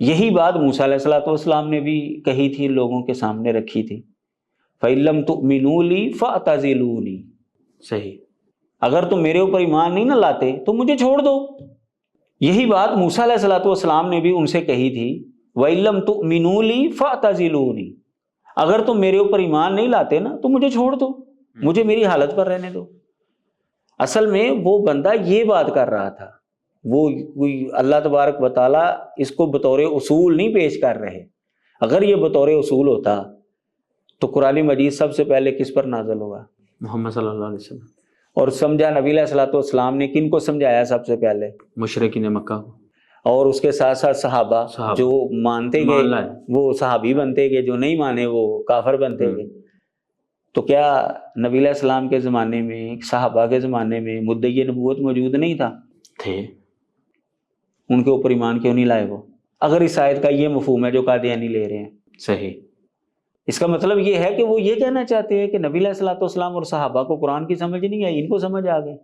یہی بات موسیٰ علیہ السلام نے بھی کہی تھی، لوگوں کے سامنے رکھی تھی، فَإِن لَّمْ تُؤْمِنُوا لِي فَاعْتَزِلُونِي، صحیح، اگر تم میرے اوپر ایمان نہیں نہ لاتے تو مجھے چھوڑ دو۔ یہی بات موسیٰ علیہ السلام نے بھی ان سے کہی تھی، وَإِن لَّمْ تُؤْمِنُوا لِي فَاعْتَزِلُونِي، اگر تم میرے اوپر ایمان نہیں لاتے نا تو مجھے چھوڑ دو، مجھے میری حالت پر رہنے دو۔ اصل میں وہ بندہ یہ بات کر رہا تھا، وہ کوئی اللہ تبارک و تعالیٰ اس کو بطور اصول نہیں پیش کر رہے۔ اگر یہ بطور اصول ہوتا تو قرآن مجید سب سے پہلے کس پر نازل ہوگا؟ محمد صلی اللہ علیہ وسلم۔ اور سمجھا نبی علیہ السلام نے کن کو سمجھایا سب سے پہلے؟ مشرکین مکہ کو، اور اس کے ساتھ ساتھ صحابہ جو مانتے گئے وہ صحابی بنتے گئے، جو نہیں مانے وہ کافر بنتے گئے۔ تو کیا نبی علیہ السلام کے زمانے میں، صحابہ کے زمانے میں مدعی نبوت موجود نہیں تھا؟ تھے۔ ان کے اوپر ایمان کیوں نہیں لائے وہ؟ اگر اس آیت کا یہ مفہوم ہے جو قادیانی لے رہے ہیں، صحیح، اس کا مطلب یہ ہے کہ وہ یہ کہنا چاہتے ہیں کہ نبی علیہ السلام اور صحابہ کو قرآن کی سمجھ نہیں آئی، ان کو سمجھ آ گئی۔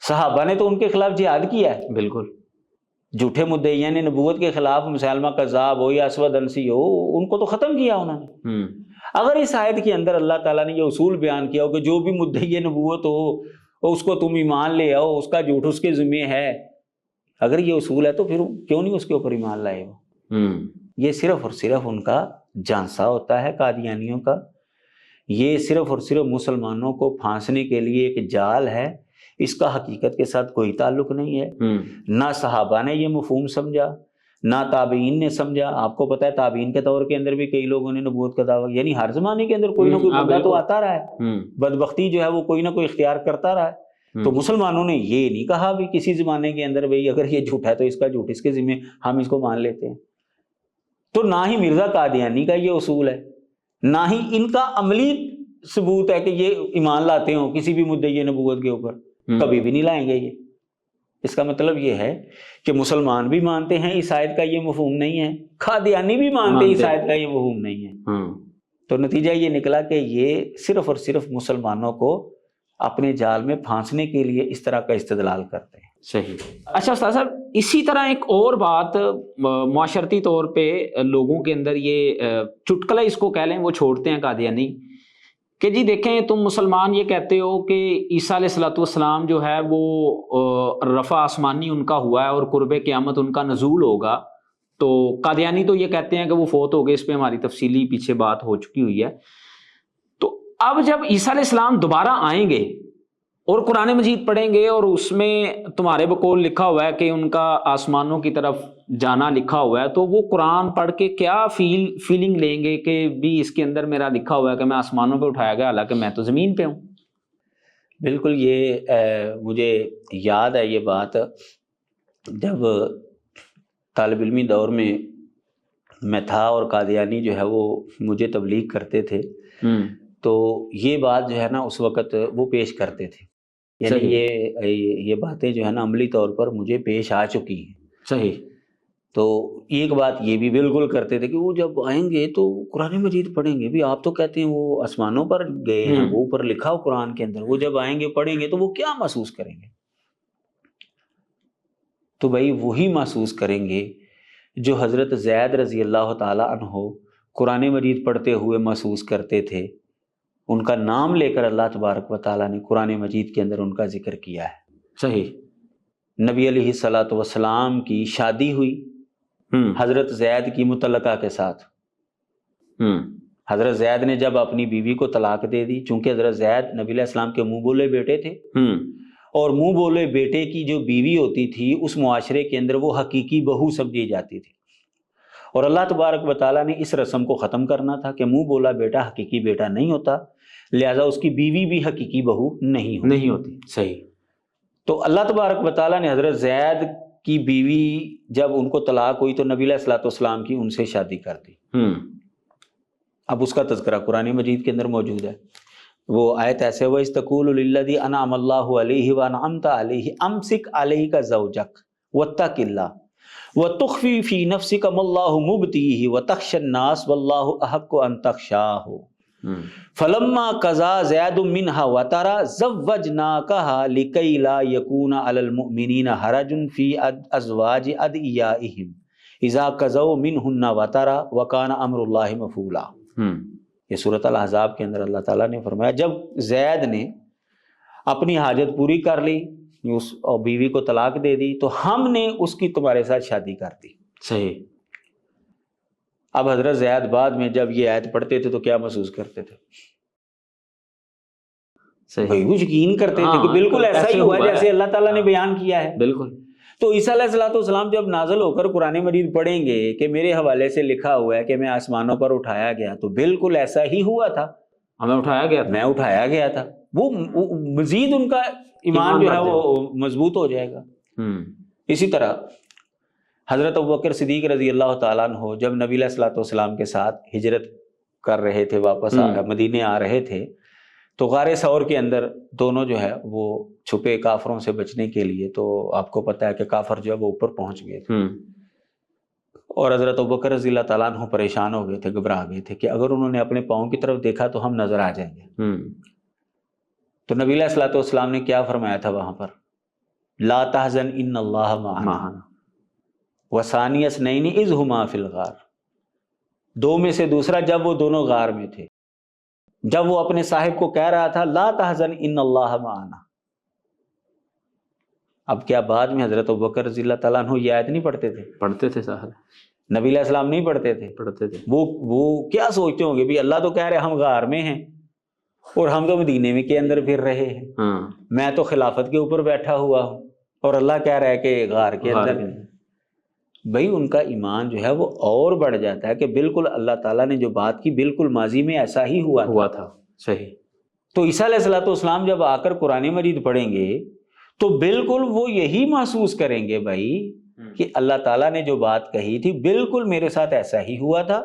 صحابہ نے تو ان کے خلاف جہاد کیا ہے، بالکل، جھوٹے مدعیان نبوت کے خلاف، مسلمہ کذاب ہو یا اسود انسی ہو، ان کو تو ختم کیا انہوں نے۔ اگر اس آیت کے اندر اللہ تعالیٰ نے یہ اصول بیان کیا ہو کہ جو بھی مدعی نبوت ہو اس کو تم ایمان لے آؤ، اس کا جھوٹ اس کے ذمہ ہے، اگر یہ اصول ہے تو پھر کیوں نہیں اس کے اوپر ایمان لائے ہو؟ یہ صرف اور صرف ان کا جانسا ہوتا ہے قادیانیوں کا، یہ صرف اور صرف مسلمانوں کو پھانسنے کے لیے ایک جال ہے، اس کا حقیقت کے ساتھ کوئی تعلق نہیں ہے۔ نہ صحابہ نے یہ مفہوم سمجھا، نہ تابعین نے سمجھا۔ آپ کو پتہ ہے تابعین کے دور کے اندر بھی کئی لوگوں نے نبوت کا دعویٰ، یعنی ہر زمانے کے اندر کوئی نہ کوئی بندہ تو آتا رہا ہے، بدبختی جو ہے وہ کوئی نہ کوئی اختیار کرتا رہا ہے۔ تو مسلمانوں نے یہ نہیں کہا بھی کسی زمانے کے اندر بھئی اگر یہ جھوٹ ہے تو اس کا جھوٹ اس کے ذمہ، ہم اس کو مان لیتے ہیں۔ تو نہ ہی مرزا قادیانی کا یہ اصول ہے، نہ ہی ان کا عملی ثبوت ہے کہ یہ ایمان لاتے ہوں کسی بھی مدعی نبوت کے اوپر، کبھی بھی نہیں لائیں گے یہ۔ اس کا مطلب یہ ہے کہ مسلمان بھی مانتے ہیں اس آیت کا یہ مفہوم نہیں ہے، قادیانی بھی مانتے ہیں اس آیت کا یہ مفہوم نہیں ہے۔ تو نتیجہ یہ نکلا کہ یہ صرف اور صرف مسلمانوں کو اپنے جال میں پھانسنے کے لیے اس طرح کا استدلال کرتے ہیں۔ صحیح۔ اچھا استاد صاحب، اسی طرح ایک اور بات معاشرتی طور پہ لوگوں کے اندر یہ چٹکلا اس کو کہہ لیں وہ چھوڑتے ہیں قادیانی کہ جی دیکھیں تم مسلمان یہ کہتے ہو کہ عیسیٰ علیہ السلام جو ہے وہ رفع آسمانی ان کا ہوا ہے اور قرب قیامت ان کا نزول ہوگا، تو قادیانی تو یہ کہتے ہیں کہ وہ فوت ہو گئے، اس پہ ہماری تفصیلی پیچھے بات ہو چکی ہوئی ہے۔ تو اب جب عیسیٰ علیہ السلام دوبارہ آئیں گے اور قرآن مجید پڑھیں گے اور اس میں تمہارے بقول لکھا ہوا ہے کہ ان کا آسمانوں کی طرف جانا لکھا ہوا ہے، تو وہ قرآن پڑھ کے کیا فیلنگ لیں گے کہ بھی اس کے اندر میرا لکھا ہوا ہے کہ میں آسمانوں پہ اٹھایا گیا حالانکہ میں تو زمین پہ ہوں؟ بالکل، یہ مجھے یاد ہے یہ بات، جب طالب علمی دور میں میں تھا اور قادیانی جو ہے وہ مجھے تبلیغ کرتے تھے، تو یہ بات جو ہے نا اس وقت وہ پیش کرتے تھے، یعنی یہ باتیں جو ہے نا عملی طور پر مجھے پیش آ چکی ہیں۔ صحیح۔ تو ایک بات یہ بھی بالکل کرتے تھے کہ وہ جب آئیں گے تو قرآن مجید پڑھیں گے، بھی آپ تو کہتے ہیں وہ آسمانوں پر گئے ہیں، وہ اوپر لکھا ہو قرآن کے اندر، وہ جب آئیں گے پڑھیں گے تو وہ کیا محسوس کریں گے؟ تو بھائی وہی محسوس کریں گے جو حضرت زید رضی اللہ تعالی عنہ قرآن مجید پڑھتے ہوئے محسوس کرتے تھے۔ ان کا نام لے کر اللہ تبارک و تعالیٰ نے قرآن مجید کے اندر ان کا ذکر کیا ہے۔ صحیح۔ نبی علیہ الصلوۃ والسلام کی شادی ہوئی حضرت زید کی مطلقہ کے ساتھ۔ حضرت زید نے جب اپنی بیوی کو طلاق دے دی، چونکہ حضرت زید نبی علیہ السلام کے منہ بولے بیٹے تھے، اور منہ بولے بیٹے کی جو بیوی ہوتی تھی اس معاشرے کے اندر وہ حقیقی بہو سمجھی جاتی تھی، اور اللہ تبارک و تعالیٰ نے اس رسم کو ختم کرنا تھا کہ منہ بولا بیٹا حقیقی بیٹا نہیں ہوتا، لہذا اس کی بیوی بھی حقیقی بہو نہیں ہوتی۔ صحیح۔ تو اللہ تبارک و تعالیٰ نے حضرت زید کی بیوی جب ان کو طلاق ہوئی تو نبی علیہ الصلوۃ والسلام کی ان سے شادی کر دی۔ اب اس کا تذکرہ قرآن مجید کے اندر موجود ہے، وہ آیت ایسے وَإِذْ تَقُولُ لِلَّذِي أَنْعَمَ اللَّهُ عَلَيْهِ وَأَنْعَمْتَ عَلَيْهِ أَمْسِكْ عَلَيْكَ زَوْجَكَ وَاتَّقِ اللَّهَ وَتُخْفِي فِي نَفْسِكَ مَا اللَّهُ مُبْدِيهِ وَتَخْشَى النَّاسَ وَاللَّهُ أَحَقُّ أَن تَخْشَاهُ فَلَمَّا قَضَىٰ زَيْدٌ مِّنْهَا وَطَرًا زَوَّجْنَاكَهَا لِكَيْ لَا يَكُونَ عَلَى الْمُؤْمِنِينَ حَرَجٌ فِي أَزْوَاجِ أَدْعِيَائِهِمْ اذا قضوا منہن وطرا وکان امر اللہ مفعولا. یہ سورۃ الاحزاب کے اندر اللہ تعالیٰ نے فرمایا جب زید نے اپنی حاجت پوری کر لی اور بیوی کو طلاق دے دی تو ہم نے اس کی تمہارے ساتھ شادی کر دی. صحیح. اب حضرت زید بعد میں جب یہ آیت پڑھتے تھے تو کیا محسوس کرتے تھے؟ صحیح. وہ یقین کرتے تھے کہ بالکل ایسا ہی ہوا جیسے اللہ تعالیٰ نے بیان کیا ہے. بالکل. تو عیسیٰ علیہ السلام جب نازل ہو کر قرآن مجید پڑھیں گے کہ میرے حوالے سے لکھا ہوا ہے کہ میں آسمانوں پر اٹھایا گیا، تو بالکل ایسا ہی ہوا تھا. ہمیں اٹھایا گیا، میں اٹھایا گیا تھا. وہ مزید ان کا ایمان جو ہے وہ مضبوط ہو جائے گا. اسی طرح حضرت ابوبکر صدیق رضی اللہ تعالیٰ عنہ جب نبی علیہ الصلوۃ والسلام کے ساتھ ہجرت کر رہے تھے، واپس مدینے آ رہے تھے، تو غار ثور کے اندر دونوں جو ہے وہ چھپے کافروں سے بچنے کے لیے. تو آپ کو پتہ ہے کہ کافر جو ہے وہ اوپر پہنچ گئے تھے اور حضرت ابوبکر رضی اللہ تعالیٰ عنہ پریشان ہو گئے تھے، گھبرا گئے تھے کہ اگر انہوں نے اپنے پاؤں کی طرف دیکھا تو ہم نظر آ جائیں گے. تو نبی علیہ الصلوۃ والسلام نے کیا فرمایا تھا وہاں پر؟ لا تحزن ان اللہ معنا وثانی اثنین اذ ہما فی الغار. دو میں سے دوسرا جب وہ دونوں غار میں تھے، جب وہ اپنے صاحب کو کہہ رہا تھا لا تحزن ان اللہ معنا. اب کیا بعد میں حضرت ابوبکر رضی اللہ تعالیٰ عنہ یہ آیت نہیں پڑھتے تھے؟ پڑھتے تھے صاحب. نبی علیہ السلام نہیں پڑھتے تھے؟ پڑھتے تھے. وہ کیا سوچتے ہوں گے بھی اللہ تو کہہ رہے ہم غار میں ہیں اور ہم تو مدینے میں کے اندر پھر رہے ہیں، میں تو خلافت کے اوپر بیٹھا ہوا ہوں اور اللہ کہہ رہا ہے کہ غار کے اندر. بھائی ان کا ایمان جو ہے وہ اور بڑھ جاتا ہے کہ بالکل اللہ تعالیٰ نے جو بات کی بالکل ماضی میں ایسا ہی ہوا تھا. صحیح. تو عیسیٰ علیہ السلام جب آ کر قرآن مجید پڑھیں گے تو بالکل وہ یہی محسوس کریں گے بھائی کہ اللہ تعالیٰ نے جو بات کہی تھی بالکل میرے ساتھ ایسا ہی ہوا تھا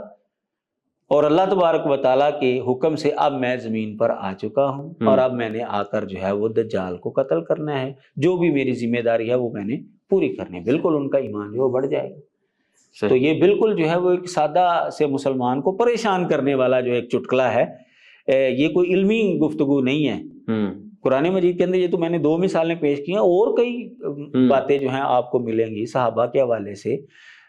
اور اللہ تبارک و تعالیٰ کے حکم سے اب میں زمین پر آ چکا ہوں اور اب میں نے آ کر جو ہے وہ دجال کو قتل کرنا ہے، جو بھی میری ذمہ داری ہے وہ میں نے پوری کرنی ہے. بالکل ان کا ایمان جو بڑھ جائے گا. تو یہ بالکل جو ہے وہ ایک سادہ سے مسلمان کو پریشان کرنے والا جو ایک چٹکلا ہے، یہ کوئی علمی گفتگو نہیں ہے. قرآن مجید کے اندر یہ تو میں نے 2 مثالیں پیش کی ہیں، اور کئی باتیں جو ہیں آپ کو ملیں گی صحابہ کے حوالے سے.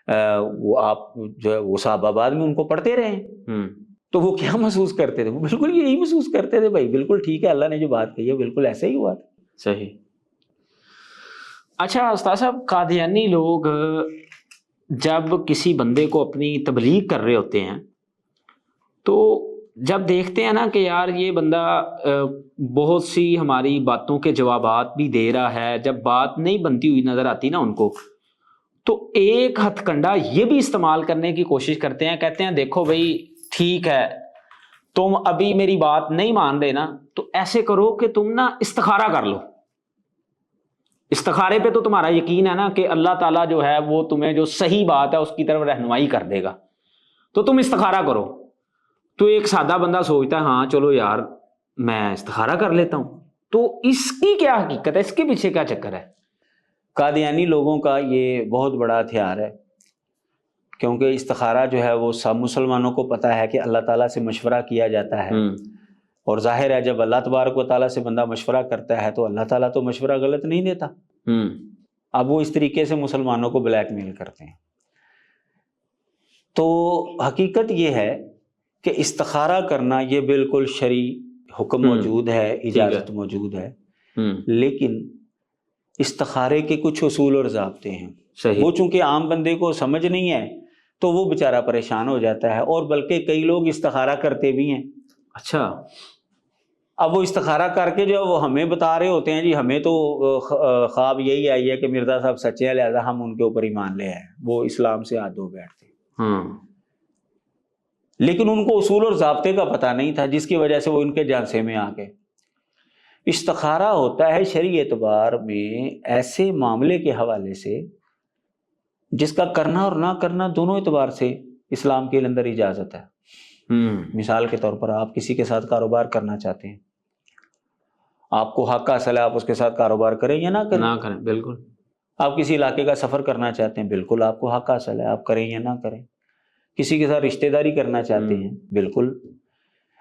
وہ آپ جو ہے وہ صحابہ بعد میں ان کو پڑھتے رہے ہیں تو وہ کیا محسوس کرتے تھے؟ وہ بالکل یہی محسوس کرتے تھے بھائی بالکل ٹھیک ہے، اللہ نے جو بات کہی ہے بالکل ایسا ہی ہوا تھا. صحیح. اچھا استاد صاحب، قادیانی لوگ جب کسی بندے کو اپنی تبلیغ کر رہے ہوتے ہیں تو جب دیکھتے ہیں نا کہ یار یہ بندہ بہت سی ہماری باتوں کے جوابات بھی دے رہا ہے، جب بات نہیں بنتی ہوئی نظر آتی نا ان کو، تو ایک ہتھ کنڈا یہ بھی استعمال کرنے کی کوشش کرتے ہیں. کہتے ہیں دیکھو بھائی ٹھیک ہے تم ابھی میری بات نہیں مان رہے نا، تو ایسے کرو کہ تم نا استخارہ کر لو. استخارے پہ تو تمہارا یقین ہے نا کہ اللہ تعالیٰ جو ہے وہ تمہیں جو صحیح بات ہے اس کی طرف رہنمائی کر دے گا، تو تم استخارہ کرو. تو ایک سادہ بندہ سوچتا ہے ہاں چلو یار میں استخارہ کر لیتا ہوں. تو اس کی کیا حقیقت ہے؟ اس کے پیچھے کیا چکر ہے؟ قادیانی لوگوں کا یہ بہت بڑا ہتھیار ہے، کیونکہ استخارہ جو ہے وہ سب مسلمانوں کو پتہ ہے کہ اللہ تعالیٰ سے مشورہ کیا جاتا ہے، اور ظاہر ہے جب اللہ تبارک و تعالیٰ سے بندہ مشورہ کرتا ہے تو اللہ تعالیٰ تو مشورہ غلط نہیں دیتا. اب وہ اس طریقے سے مسلمانوں کو بلیک میل کرتے ہیں. تو حقیقت یہ ہے کہ استخارہ کرنا یہ بالکل شرعی حکم موجود ہے، اجازت موجود ہے، لیکن استخارے کے کچھ اصول اور ضابطے ہیں. وہ چونکہ عام بندے کو سمجھ نہیں ہے تو وہ بیچارہ پریشان ہو جاتا ہے، اور بلکہ کئی لوگ استخارہ کرتے بھی ہیں. اچھا. اب وہ استخارہ کر کے جو وہ ہمیں بتا رہے ہوتے ہیں جی ہمیں تو خواب یہی آئی ہے کہ مرزا صاحب سچے ہیں لہذا ہم ان کے اوپر ایمان لے آئے. وہ اسلام سے ہاتھ دھو بیٹھتے. لیکن ان کو اصول اور ضابطے کا پتہ نہیں تھا، جس کی وجہ سے وہ ان کے جانسے میں آ گئے. استخارہ ہوتا ہے شرعی اعتبار میں ایسے معاملے کے حوالے سے جس کا کرنا اور نہ کرنا دونوں اعتبار سے اسلام کے اندر اجازت ہے. مثال کے طور پر آپ کسی کے ساتھ کاروبار کرنا چاہتے ہیں، آپ کو حق حاصل ہے آپ اس کے ساتھ کاروبار کریں یا نہ کریں. نہ کریں، بالکل. آپ کسی علاقے کا سفر کرنا چاہتے ہیں، بالکل آپ کو حق حاصل ہے آپ کریں یا نہ کریں. کسی کے ساتھ رشتہ داری کرنا چاہتے ہیں، بالکل.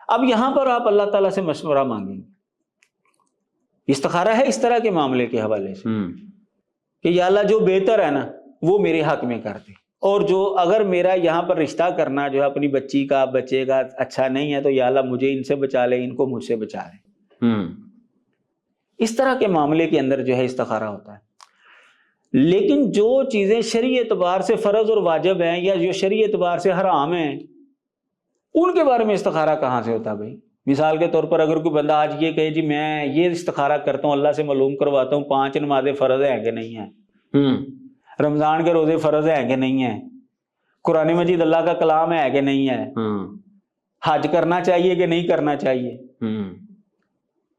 اب یہاں پر آپ اللہ تعالیٰ سے مشورہ مانگیں گے. استخارہ ہے اس طرح کے معاملے کے حوالے سے کہ یا اللہ جو بہتر ہے نا وہ میرے حق میں کر دے. اور جو اگر میرا یہاں پر رشتہ کرنا جو ہے اپنی بچی کا بچے کا اچھا نہیں ہے تو یا اللہ مجھے ان سے بچا لے، ان کو مجھ سے بچا لے۔ اس طرح کے معاملے کے اندر جو ہے استخارہ ہوتا ہے۔ لیکن جو چیزیں شرعی اعتبار سے فرض اور واجب ہیں یا جو شرعی اعتبار سے حرام ہیں، ان کے بارے میں استخارہ کہاں سے ہوتا ہے بھائی؟ مثال کے طور پر اگر کوئی بندہ آج یہ کہے جی میں یہ استخارہ کرتا ہوں، اللہ سے معلوم کرواتا ہوں 5 نمازیں فرض ہیں کہ نہیں ہیں، رمضان کے روزے فرض ہیں کہ نہیں ہیں، قرآن مجید اللہ کا کلام ہے کہ نہیں ہے، حج کرنا چاہیے کہ نہیں کرنا چاہیے،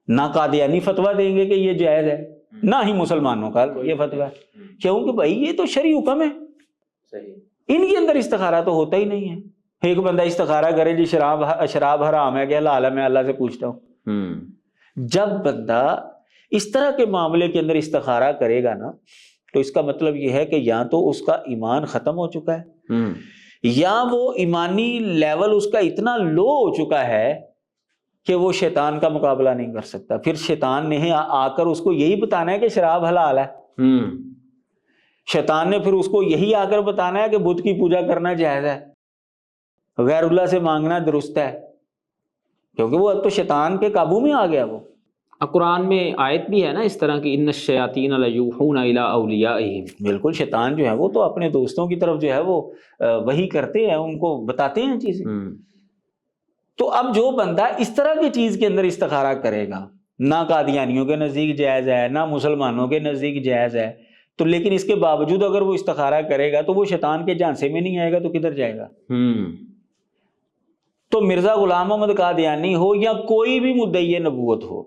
نہ قادیانی فتویٰ دیں گے کہ یہ جائز ہے، نہ ہی مسلمانوں کا یہ فتویٰ ہے، کیونکہ بھائی یہ تو شرعی حکم ہے، ان کے اندر استخارہ تو ہوتا ہی نہیں ہے۔ ایک بندہ استخارہ کرے جی شراب حرام ہے کہ حلال ہے، میں اللہ سے پوچھتا ہوں۔ جب بندہ اس طرح کے معاملے کے اندر استخارہ کرے گا نا تو اس کا مطلب یہ ہے کہ یا تو اس کا ایمان ختم ہو چکا ہے یا وہ ایمانی لیول اس کا اتنا لو ہو چکا ہے کہ وہ شیطان کا مقابلہ نہیں کر سکتا۔ پھر شیطان نے آ کر اس کو یہی بتانا ہے کہ شراب حلال ہے، شیطان نے پھر اس کو یہی آ کر بتانا ہے کہ بت کی پوجا کرنا جائز ہے، غیر اللہ سے مانگنا درست ہے، کیونکہ وہ اب تو شیطان کے قابو میں آ گیا۔ وہ قرآن میں آیت بھی ہے نا اس طرح کی، ان الشیاطین لیوحون الی اولیائہم، بالکل شیطان جو ہے وہ تو اپنے دوستوں کی طرف جو ہے وہ وہی کرتے ہیں، ان کو بتاتے ہیں چیزیں۔ تو اب جو بندہ اس طرح کی چیز کے اندر استخارہ کرے گا، نہ قادیانیوں کے نزدیک جائز ہے نہ مسلمانوں کے نزدیک جائز ہے، تو لیکن اس کے باوجود اگر وہ استخارہ کرے گا تو وہ شیطان کے جھانسے میں نہیں آئے گا تو کدھر جائے گا؟ تو مرزا غلام محمد قادیانی ہو یا کوئی بھی مدعی نبوت ہو،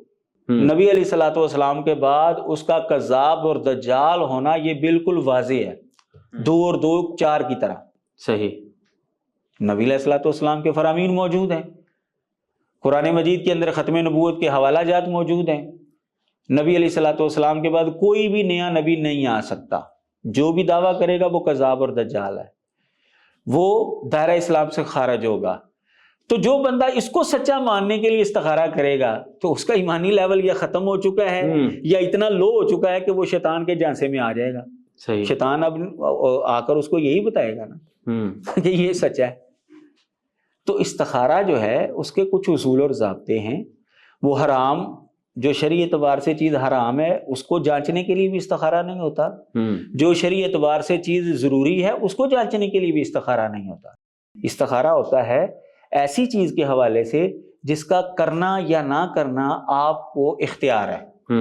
نبی علیہ الصلوۃ والسلام کے بعد اس کا کذاب اور دجال ہونا یہ بالکل واضح ہے، 2 اور 2 4 کی طرح۔ صحیح، نبی علیہ الصلوۃ والسلام کے فرامین موجود ہیں، قرآن مجید کے اندر ختم نبوت کے حوالہ جات موجود ہیں، نبی علیہ الصلوۃ والسلام کے بعد کوئی بھی نیا نبی نہیں آ سکتا، جو بھی دعویٰ کرے گا وہ کذاب اور دجال ہے، وہ دائرہ اسلام سے خارج ہوگا۔ تو جو بندہ اس کو سچا ماننے کے لیے استخارہ کرے گا تو اس کا ایمانی لیول یا ختم ہو چکا ہے یا اتنا لو ہو چکا ہے کہ وہ شیطان کے جھانسے میں آ جائے گا۔ صحیح، شیطان اب آ کر اس کو یہی بتائے گا نا کہ یہ سچ ہے۔ تو استخارہ جو ہے اس کے کچھ اصول اور ضابطے ہیں۔ وہ حرام، جو شرعی اعتبار سے چیز حرام ہے اس کو جانچنے کے لیے بھی استخارہ نہیں ہوتا، جو شرعی اعتبار سے چیز ضروری ہے اس کو جانچنے کے لیے بھی استخارہ نہیں ہوتا۔ استخارہ ہوتا ہے ایسی چیز کے حوالے سے جس کا کرنا یا نہ کرنا آپ کو اختیار ہے۔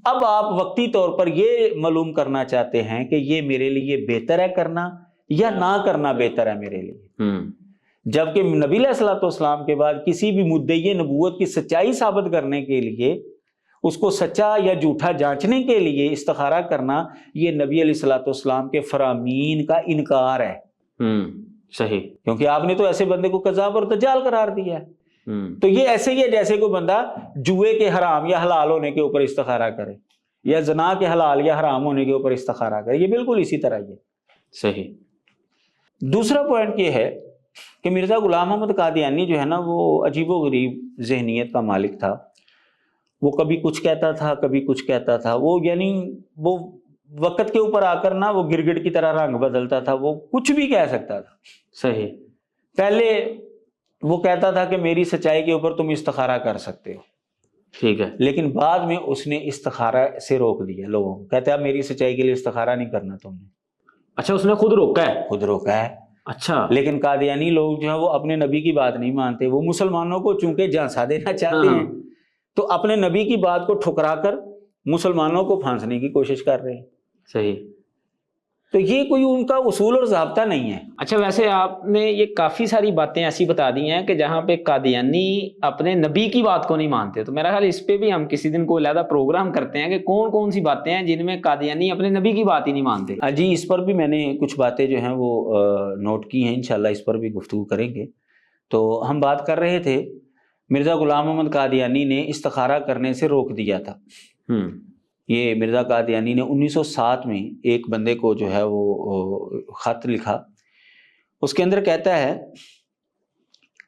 اب آپ وقتی طور پر یہ معلوم کرنا چاہتے ہیں کہ یہ میرے لیے بہتر ہے کرنا یا نہ کرنا بہتر ہے میرے لیے، جبکہ نبی علیہ الصلوۃ والسلام کے بعد کسی بھی مدعی نبوت کی سچائی ثابت کرنے کے لیے، اس کو سچا یا جھوٹا جانچنے کے لیے استخارہ کرنا یہ نبی علیہ الصلوۃ والسلام کے فرامین کا انکار ہے۔ صحیح، کیونکہ آپ نے تو ایسے بندے کو کذاب اور دجال قرار دیا ہے۔ تو یہ ایسے ہی ہے جیسے کوئی بندہ جوئے کے حرام یا حلال ہونے کے اوپر استخارہ کرے یا زنا کے حلال یا حرام ہونے کے اوپر استخارہ کرے، یہ بالکل اسی طرح ہی ہے۔ صحیح۔ دوسرا پوائنٹ یہ ہے کہ مرزا غلام محمد قادیانی جو ہے نا وہ عجیب و غریب ذہنیت کا مالک تھا۔ وہ کبھی کچھ کہتا تھا کبھی کچھ کہتا تھا، وہ یعنی وہ وقت کے اوپر آ کر نا وہ گرگٹ کی طرح رنگ بدلتا تھا، وہ کچھ بھی کہہ سکتا تھا۔ صحیح، پہلے وہ کہتا تھا کہ میری سچائی کے اوپر تم استخارہ کر سکتے ہو، ٹھیک ہے، لیکن بعد میں اس نے استخارہ سے روک دیا لوگوں کو، کہتے ہیں میری سچائی کے لیے استخارہ نہیں کرنا تم نے۔ اچھا، اس نے خود روکا ہے؟ خود روکا ہے۔ اچھا، لیکن قادیانی لوگ جو ہیں وہ اپنے نبی کی بات نہیں مانتے، وہ مسلمانوں کو چونکہ جھانسا دینا چاہتے ہیں تو اپنے نبی کی بات کو ٹھکرا کر مسلمانوں کو پھانسنے کی کوشش کر رہے ہیں۔ صحیح۔ تو یہ کوئی ان کا اصول اور ضابطہ نہیں ہے۔ اچھا، ویسے آپ نے یہ کافی ساری باتیں ایسی بتا دی ہیں کہ جہاں پہ قادیانی اپنے نبی کی بات کو نہیں مانتے، تو میرا خیال اس پہ بھی ہم کسی دن کوئی علیحدہ پروگرام کرتے ہیں کہ کون کون سی باتیں ہیں جن میں قادیانی اپنے نبی کی بات ہی نہیں مانتے۔ جی، اس پر بھی میں نے کچھ باتیں جو ہیں وہ نوٹ کی ہیں، انشاءاللہ اس پر بھی گفتگو کریں گے۔ تو ہم بات کر رہے تھے مرزا غلام محمد قادیانی نے استخارہ کرنے سے روک دیا تھا۔ یہ مرزا قادیانی نے 1907 میں ایک بندے کو جو ہے وہ خط لکھا، اس کے اندر کہتا ہے،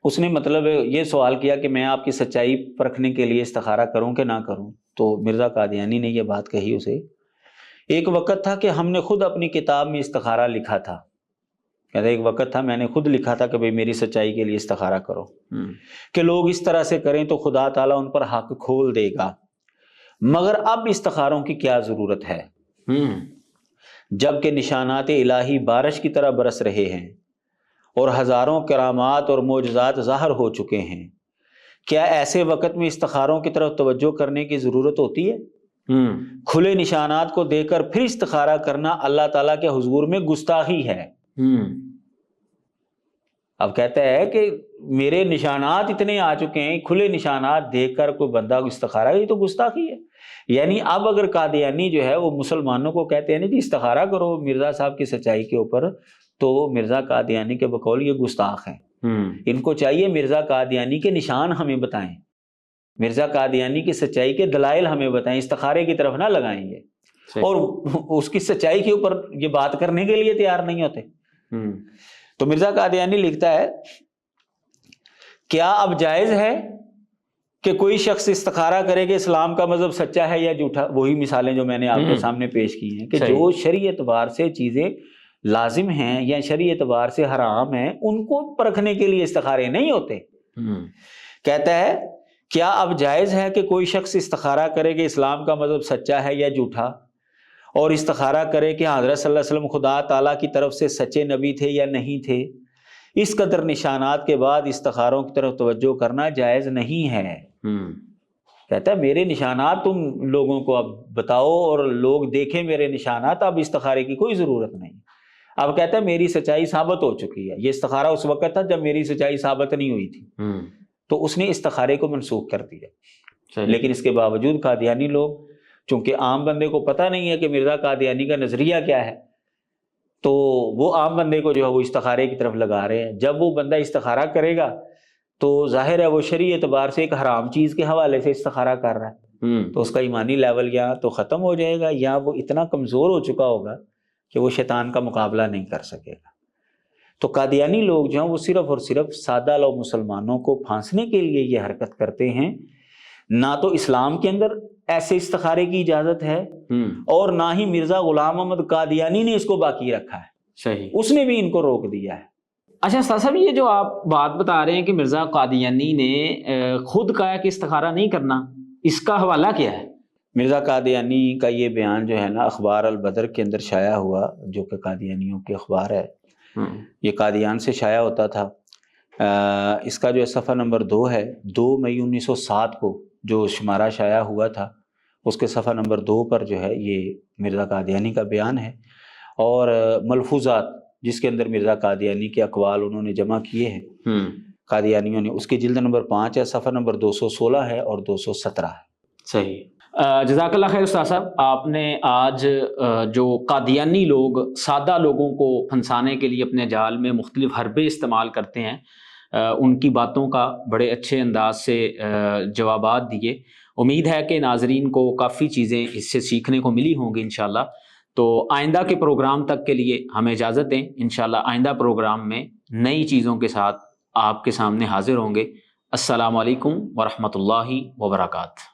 اس نے مطلب یہ سوال کیا کہ میں آپ کی سچائی پرکھنے کے لیے استخارہ کروں کہ نہ کروں، تو مرزا قادیانی نے یہ بات کہی اسے، ایک وقت تھا کہ ہم نے خود اپنی کتاب میں استخارہ لکھا تھا، کہتے ایک وقت تھا میں نے خود لکھا تھا کہ بھئی میری سچائی کے لیے استخارہ کرو کہ لوگ اس طرح سے کریں تو خدا تعالیٰ ان پر حق کھول دے گا، مگر اب استخاروں کی کیا ضرورت ہے جب کہ نشانات الہی بارش کی طرح برس رہے ہیں اور ہزاروں کرامات اور معجزات ظاہر ہو چکے ہیں، کیا ایسے وقت میں استخاروں کی طرف توجہ کرنے کی ضرورت ہوتی ہے؟ کھلے نشانات کو دے کر پھر استخارہ کرنا اللہ تعالیٰ کے حضور میں گستاخی ہے۔ اب کہتا ہے کہ میرے نشانات اتنے آ چکے ہیں، کھلے نشانات دیکھ کر کوئی بندہ استخارہ، یہ تو گستاخی ہے۔ یعنی اب اگر قادیانی جو ہے وہ مسلمانوں کو کہتے ہیں نا جی استخارہ کرو مرزا صاحب کی سچائی کے اوپر، تو مرزا قادیانی کے بقول یہ گستاخ ہیں۔ ان کو چاہیے مرزا قادیانی کے نشان ہمیں بتائیں، مرزا قادیانی کی سچائی کے دلائل ہمیں بتائیں، استخارے کی طرف نہ لگائیں گے، اور اس کی سچائی کے اوپر یہ بات کرنے کے لیے تیار نہیں ہوتے۔ تو مرزا قادیانی لکھتا ہے کیا اب جائز ہے کہ کوئی شخص استخارہ کرے کہ اسلام کا مذہب سچا ہے یا جھوٹا؟ وہی مثالیں جو میں نے آپ کے سامنے پیش کی ہیں کہ جو شرعی اعتبار سے چیزیں لازم ہیں یا شرعی اعتبار سے حرام ہیں ان کو پرکھنے کے لیے استخارے نہیں ہوتے۔ کہتا ہے کیا اب جائز ہے کہ کوئی شخص استخارہ کرے کہ اسلام کا مذہب سچا ہے یا جھوٹا، اور استخارہ کرے کہ حضرت صلی اللہ علیہ وسلم خدا تعالیٰ کی طرف سے سچے نبی تھے یا نہیں تھے؟ اس قدر نشانات کے بعد استخاروں کی طرف توجہ کرنا جائز نہیں ہے۔ کہتا ہے میرے نشانات تم لوگوں کو اب بتاؤ اور لوگ دیکھیں میرے نشانات، اب استخارے کی کوئی ضرورت نہیں۔ اب کہتا ہے میری سچائی ثابت ہو چکی ہے۔ یہ استخارہ اس وقت تھا جب میری سچائی ثابت نہیں ہوئی تھی، تو اس نے استخارے کو منسوخ کر دیا۔ لیکن اس کے باوجود قادیانی لوگ، چونکہ عام بندے کو پتہ نہیں ہے کہ مرزا قادیانی کا نظریہ کیا ہے، تو وہ عام بندے کو جو ہے وہ استخارے کی طرف لگا رہے ہیں۔ جب وہ بندہ استخارہ کرے گا تو ظاہر ہے وہ شرعی اعتبار سے ایک حرام چیز کے حوالے سے استخارہ کر رہا ہے، تو اس کا ایمانی لیول یا تو ختم ہو جائے گا یا وہ اتنا کمزور ہو چکا ہوگا کہ وہ شیطان کا مقابلہ نہیں کر سکے گا۔ تو قادیانی لوگ جو ہیں وہ صرف اور صرف سادہ لو مسلمانوں کو پھانسنے کے لیے یہ حرکت کرتے ہیں۔ نہ تو اسلام کے اندر ایسے استخارے کی اجازت ہے اور نہ ہی مرزا غلام احمد قادیانی نے اس کو باقی رکھا ہے، صحیح، اس نے بھی ان کو روک دیا ہے۔ اچھا استاد صاحب، یہ جو آپ بات بتا رہے ہیں کہ مرزا قادیانی نے خود کہا کہ استخارہ نہیں کرنا، اس کا حوالہ کیا ہے؟ مرزا قادیانی کا یہ بیان جو ہے نا اخبار البدر کے اندر شائع ہوا، جو کہ قادیانیوں کے اخبار ہے، یہ قادیان سے شائع ہوتا تھا۔ اس کا جو صفحہ نمبر 2 ہے، 2 مئی 1907 کو جو شمارہ شائع ہوا تھا اس کے صفحہ نمبر 2 پر جو ہے یہ مرزا قادیانی کا بیان ہے، اور ملفوظات جس کے اندر مرزا قادیانی کے اقوال انہوں نے جمع کیے ہیں قادیانیوں نے، اس کی جلد نمبر 5 ہے، صفحہ نمبر 216 ہے اور 217 ہے۔ صحیح، جزاک اللہ خیر استاد صاحب، آپ نے آج جو قادیانی لوگ سادہ لوگوں کو پھنسانے کے لیے اپنے جال میں مختلف حربے استعمال کرتے ہیں ان کی باتوں کا بڑے اچھے انداز سے جوابات دیے۔ امید ہے کہ ناظرین کو کافی چیزیں اس سے سیکھنے کو ملی ہوں گی انشاءاللہ۔ تو آئندہ کے پروگرام تک کے لیے ہمیں اجازت دیں، انشاءاللہ آئندہ پروگرام میں نئی چیزوں کے ساتھ آپ کے سامنے حاضر ہوں گے۔ السلام علیکم ورحمۃ اللہ وبرکاتہ۔